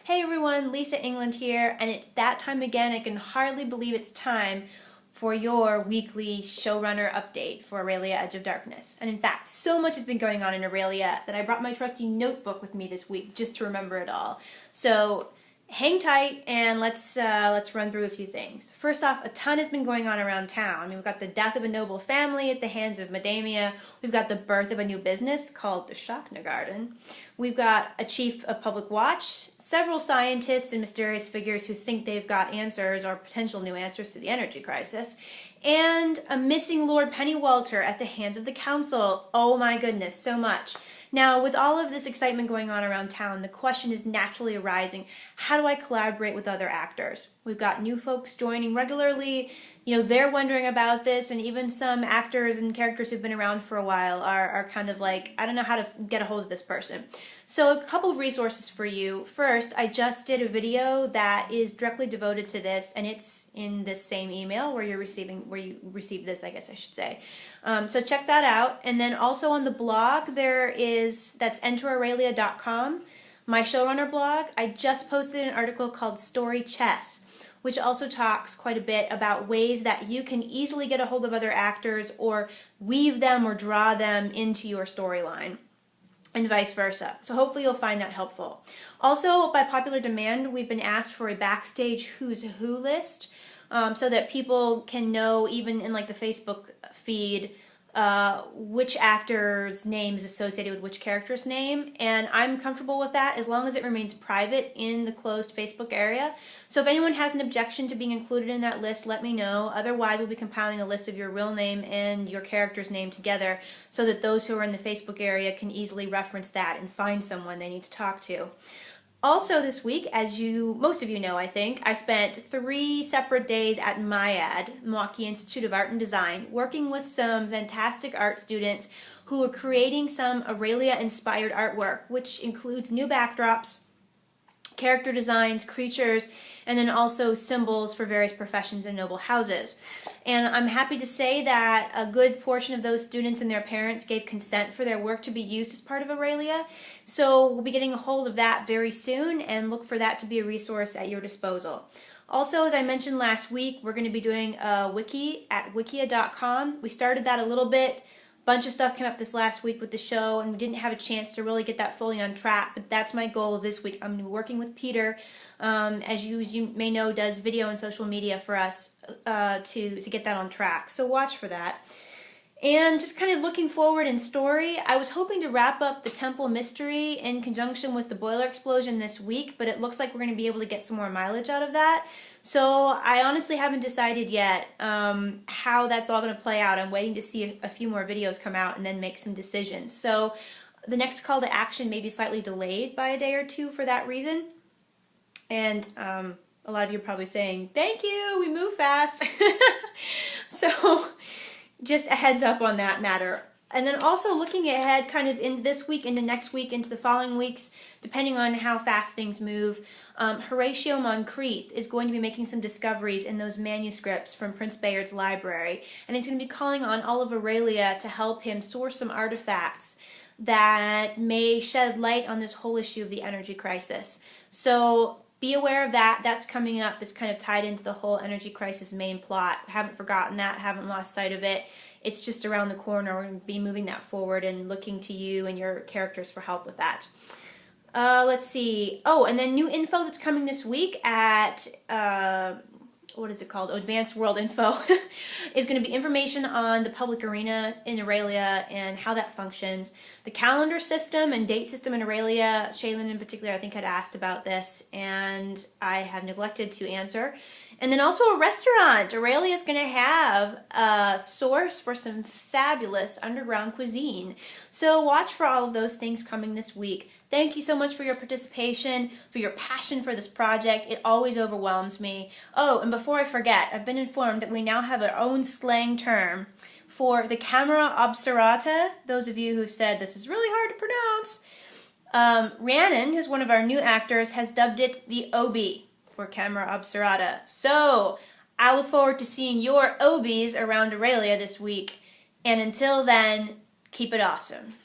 Hey everyone, Lisa England here, and it's that time again. I can hardly believe it's time for your weekly showrunner update for Aurelia Edge of Darkness. And in fact, so much has been going on in Aurelia that I brought my trusty notebook with me this week just to remember it all. So hang tight and let's run through a few things. First off, a ton has been going on around town. We've got the death of a noble family at the hands of Madamia. We've got the birth of a new business called the Shockner Garden. We've got a chief of public watch, several scientists and mysterious figures who think they've got answers or potential new answers to the energy crisis, and a missing Lord Pennywalter at the hands of the council. Oh my goodness, so much. Now, with all of this excitement going on around town, the question is naturally arising, how do I collaborate with other actors? We've got new folks joining regularly, they're wondering about this, and even some actors and characters who've been around for a while are kind of like, I don't know how to get a hold of this person. So a couple of resources for you. First, I just did a video that is directly devoted to this, and it's in this same email where you received this, I guess I should say. So check that out. And then also on the blog, that's enteraurelia.com, my showrunner blog. I just posted an article called Story Chess, which also talks quite a bit about ways that you can easily get a hold of other actors or weave them or draw them into your storyline, and vice versa. So hopefully you'll find that helpful. Also, by popular demand, we've been asked for a backstage Who's Who list, so that people can know, even in like the Facebook feed, which actor's name is associated with which character's name, and I'm comfortable with that as long as it remains private in the closed Facebook area. So if anyone has an objection to being included in that list, let me know. Otherwise, we'll be compiling a list of your real name and your character's name together so that those who are in the Facebook area can easily reference that and find someone they need to talk to. Also this week, as most of you know, I think, I spent 3 separate days at MIAD, Milwaukee Institute of Art and Design, working with some fantastic art students who are creating some Aurelia-inspired artwork, which includes new backdrops, character designs, creatures, and then also symbols for various professions and noble houses. And I'm happy to say that a good portion of those students and their parents gave consent for their work to be used as part of Aurelia. So we'll be getting a hold of that very soon, and look for that to be a resource at your disposal. Also, as I mentioned last week, we're going to be doing a wiki at wikia.com. We started that a little bit. Bunch of stuff came up this last week with the show, and we didn't have a chance to really get that fully on track, but that's my goal this week. I'm going to be working with Peter, as you may know, does video and social media for us, to get that on track. So watch for that. And just kind of looking forward in story, I was hoping to wrap up the temple mystery in conjunction with the boiler explosion this week, but it looks like we're going to be able to get some more mileage out of that. So I honestly haven't decided yet how that's all going to play out. I'm waiting to see a few more videos come out and then make some decisions. So the next call to action may be slightly delayed by a day or two for that reason. And a lot of you are probably saying, thank you, we move fast. So just a heads up on that matter. And then also looking ahead kind of into this week, into next week, into the following weeks, depending on how fast things move, Horatio Moncrief is going to be making some discoveries in those manuscripts from Prince Bayard's library. And he's going to be calling on all of Aurelia to help him source some artifacts that may shed light on this whole issue of the energy crisis. So be aware of that. That's coming up. That's kind of tied into the whole energy crisis main plot. Haven't forgotten that. Haven't lost sight of it. It's just around the corner. We're going to be moving that forward and looking to you and your characters for help with that. Let's see. Oh, and then new info that's coming this week at what is it called? Advanced World Info is going to be information on the public arena in Aurelia and how that functions. The calendar system and date system in Aurelia, Shaylin in particular, I think had asked about this, and I have neglected to answer. And then also a restaurant. Aurelia is going to have a source for some fabulous underground cuisine. So watch for all of those things coming this week. Thank you so much for your participation, for your passion for this project. It always overwhelms me. Oh, and before I forget, I've been informed that we now have our own slang term for the camera obscurata. Those of you who said this is really hard to pronounce. Rhiannon, who's one of our new actors, has dubbed it the OB for camera obscurata. So I look forward to seeing your OBs around Aurelia this week. And until then, keep it awesome.